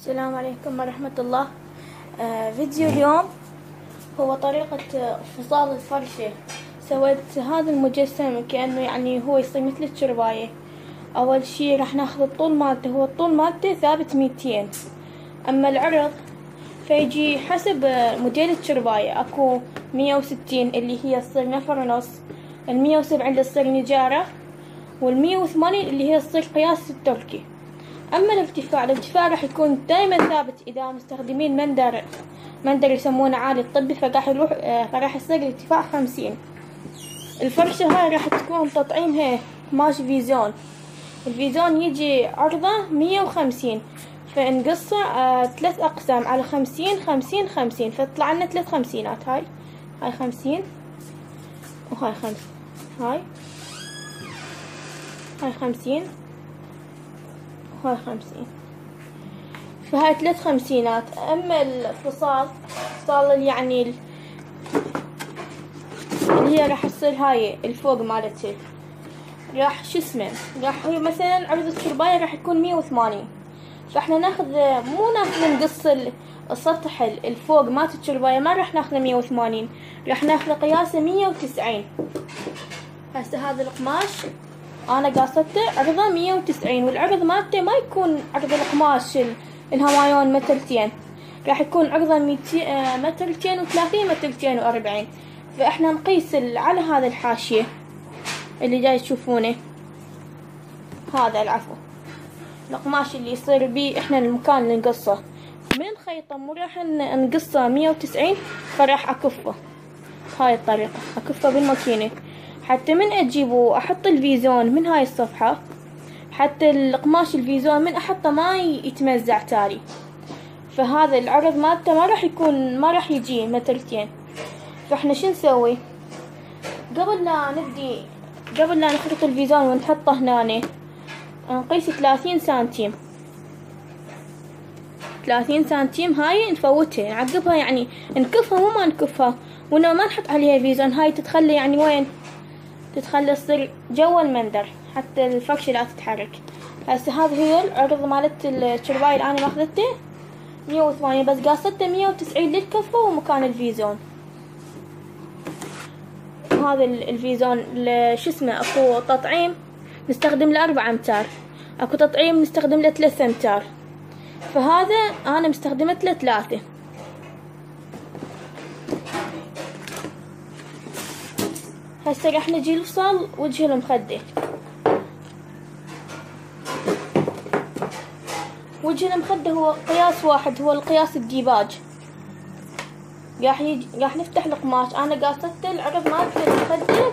السلام عليكم ورحمة الله. فيديو اليوم هو طريقة فصال الفرشة. سويت هذا المجسم كأنه يعني هو يصير مثل الشرباية. أول شي راح ناخذ الطول مالته، هو الطول مالته ثابت 200. أما العرض فيجي حسب موديل الشرباية، أكو 160 اللي هي تصير نفر ونص، 170 اللي تصير نجارة، 180 اللي هي تصير قياس التركي. أما الارتفاع راح يكون دائما ثابت إذا مستخدمين مندر يسمونه عالي الطبي، فراح يصير الارتفاع 50. الفرشة هاي راح تكون تطعيمها قماش فيزون. الفيزون يجي عرضه 150، فنقصه 3 أقسام على 50 فتطلع لنا 3 خمسينات. هاي 50 وهاي 5، هاي 50 وهاي 50، فهاي 3 خمسينات. اما الفصال يعني اللي هي راح تصير هاي الفوق مالتها، راح راح هي مثلا عرض الشرباية راح يكون 180، فاحنا مو نقص السطح الفوق مالت الشرباية، ما راح ناخذه 180، راح ناخذه قياسه 190. هسه هذا القماش انا قاصته عرضه 190، والعرض مالته ما يكون عرض القماش الهوايون مترتين، راح يكون عرضه مترتين و30 مترتين و40. فاحنا نقيس على هذا الحاشية اللي جاي تشوفونه، هذا العفو القماش اللي يصير بيه احنا المكان اللي نقصه، من خيطه مو راح نقصه 190، فراح اكفه بهاي الطريقة، اكفه بالماكينة حتى من اجيبه واحط الفيزون من هاي الصفحة، حتى القماش الفيزون من احطه ما يتمزع تالي. فهذا العرض مالته ما راح يجي مترتين. فاحنا شو نسوي؟ قبل لا نخرط الفيزون ونحطه هنا، نقيس 30 سنتيم. 30 سنتيم هاي نفوتها نعقبها، يعني نكفها مو ما نكفها، وانه ما نحط عليها فيزون. هاي تتخلى يعني وين؟ تتخلى تصير جوا المندر حتى الفرشة لا تتحرك. هسه هذه هي العرض مالت الشرباية اللي انا ماخذته 180، بس قاصته 190 للكفة ومكان الفيزون. هذا الفيزون شو اسمه، اكو تطعيم نستخدم له 4 امتار، اكو تطعيم نستخدم له 3 امتار، فهذا انا مستخدمة له 3. هسه راح نجي نفصل وجه المخدة. وجه المخدة هو قياس واحد، هو القياس الديباج. راح نفتح القماش، انا قاصدت العرض مالت المخدة،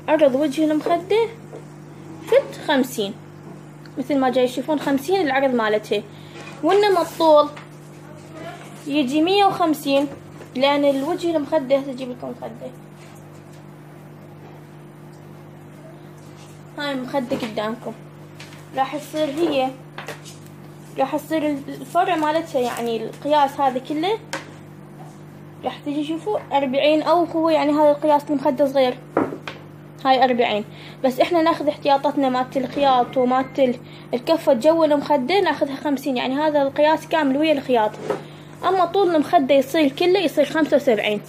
عرض وجه المخدة فت 50 مثل ما جاي تشوفون، 50 العرض مالتها، وانما الطول يجي 150 لان الوجه المخدة. اجيب لكم مخدة، هاي المخدة قدامكم، راح تصير الفرع مالتها، يعني القياس هذا كله راح تجي شوفوا 40، او هو يعني هذا القياس المخدة صغير، هاي 40. بس احنا ناخذ احتياطاتنا مالت الخياط ومالت الكفة جو المخدة، ناخذها 50، يعني هذا القياس كامل ويا الخياط. اما طول المخدة يصير كله يصير 75.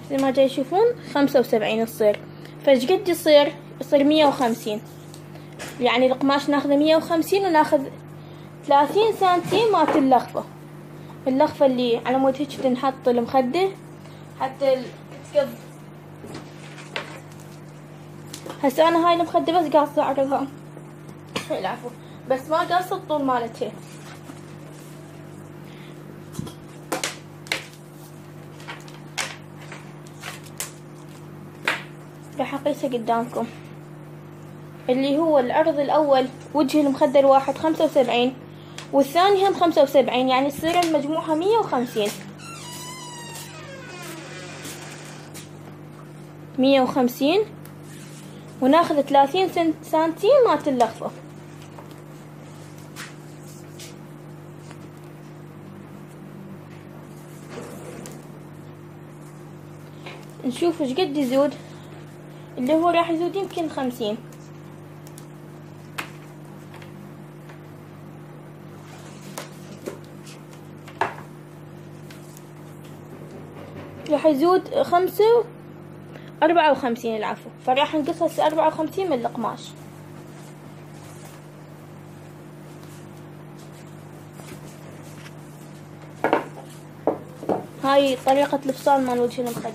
زي ما جاي يشوفون 75 تصير. فايش قد يصير 150، يعني القماش ناخذه 150 وناخذ 30 سنتيم مالت اللخفة اللي على مود هيك نحط المخدة حتى تقض. هسه انا هاي المخدة بس قاصة عرضها، العفو، بس ما قاصة الطول مالتها. راح اقيسها قدامكم، اللي هو العرض الاول وجه المخدة الواحد 75 والثاني هم 75، يعني تصير المجموعة 150. 150 وناخذ 30 سنتيم مالت اللخفة. نشوف ايش قد يزود. اللي هو راح يزود يمكن 50. راح يزود 54 العفو، فراح نقص هسه 54 من القماش. هاي طريقة الفصال مال وجه المخدة.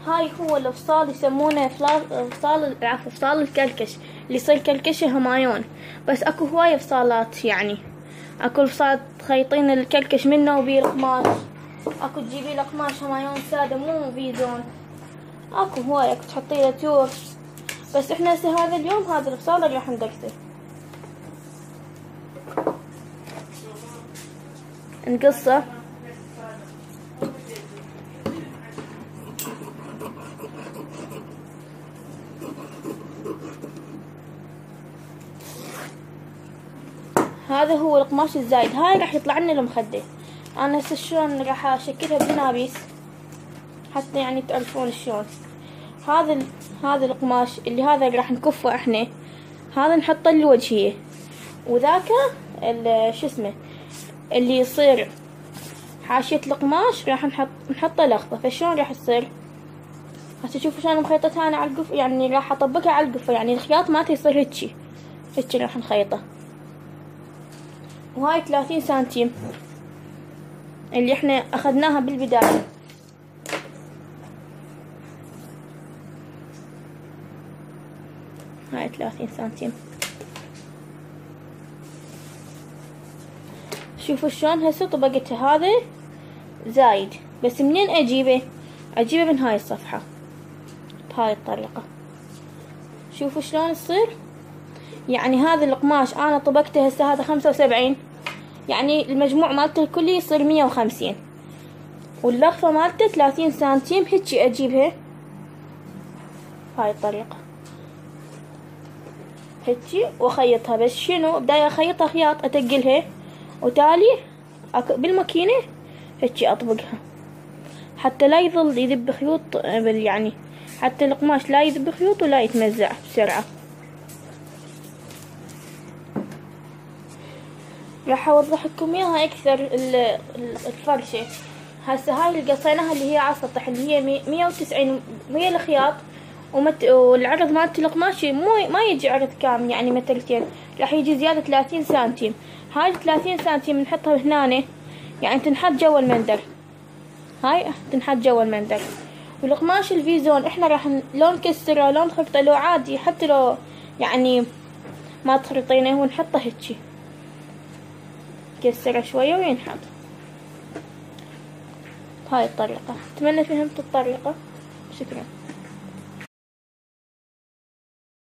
هاي هو الفصال يسمونه فصال الكلكش، اللي يصير كلكشة همايون. بس اكو هواية فصالات، يعني اكو فصال تخيطين الكلكش منه وبيه القماش، اكو تجيبي له قماش همايون سادة مو فيزون، اكو هواية، اكو تحطي له تور. بس احنا هسه هذا اليوم هذا الفصال اللي راح ندقسه، نقصه. هذا هو القماش الزايد، هاي راح يطلع لنا المخدة. انا هسه شلون راح اشكلها بزنابيس حتى يعني تعرفون شلون. هذا القماش اللي هذا راح نكفه احنا، هذا نحطه للوجهية، وذاك شو اسمه اللي يصير حاشية القماش راح نحطه لخطة. فشلون راح تصير هسه شوفوا شلون مخيطتها انا على القفة، يعني راح اطبقها على القفة، يعني الخياط مالته يصير هيجي راح نخيطه. وهاي 30 سنتيم اللي احنا اخذناها بالبداية. هاي 30 سنتيم. شوفوا شلون هسه طبقتها، هذا زايد، بس منين اجيبه من هاي الصفحة بهاي الطريقة. شوفوا شلون يصير، يعني هذا القماش انا طبقته هسه هذا 75، يعني المجموع مالته الكلي يصير 150، واللخفة مالته 30 سنتيم. هيجي اجيبها بهاي الطريقة هيجي واخيطها. بس شنو بداية اخيطها خياط اتقلها، وتالي بالماكينة هيجي اطبقها حتى لا يظل يذب خيوط، يعني حتى القماش لا يذب خيوط ولا يتمزع بسرعة. راح اوضح لكم اياها اكثر الفرشة. هسه هاي اللي قصيناها اللي هي على السطح اللي هي 190 وهي الخياط، والعرض مالت القماش ما يجي عرض كامل، يعني مترتين، راح يجي زيادة 30 سنتيم. هاي 30 سنتيم نحطها هنا، يعني تنحط جوا المندر، هاي تنحط جوا المندر. والقماش الفيزون احنا راح لو نكسره لو نخرطه لو عادي، حتى لو يعني ما تخرطينه ونحطه هيجي نكسره شوية وينحط بهاي الطريقة. اتمنى فهمت الطريقة، شكرا.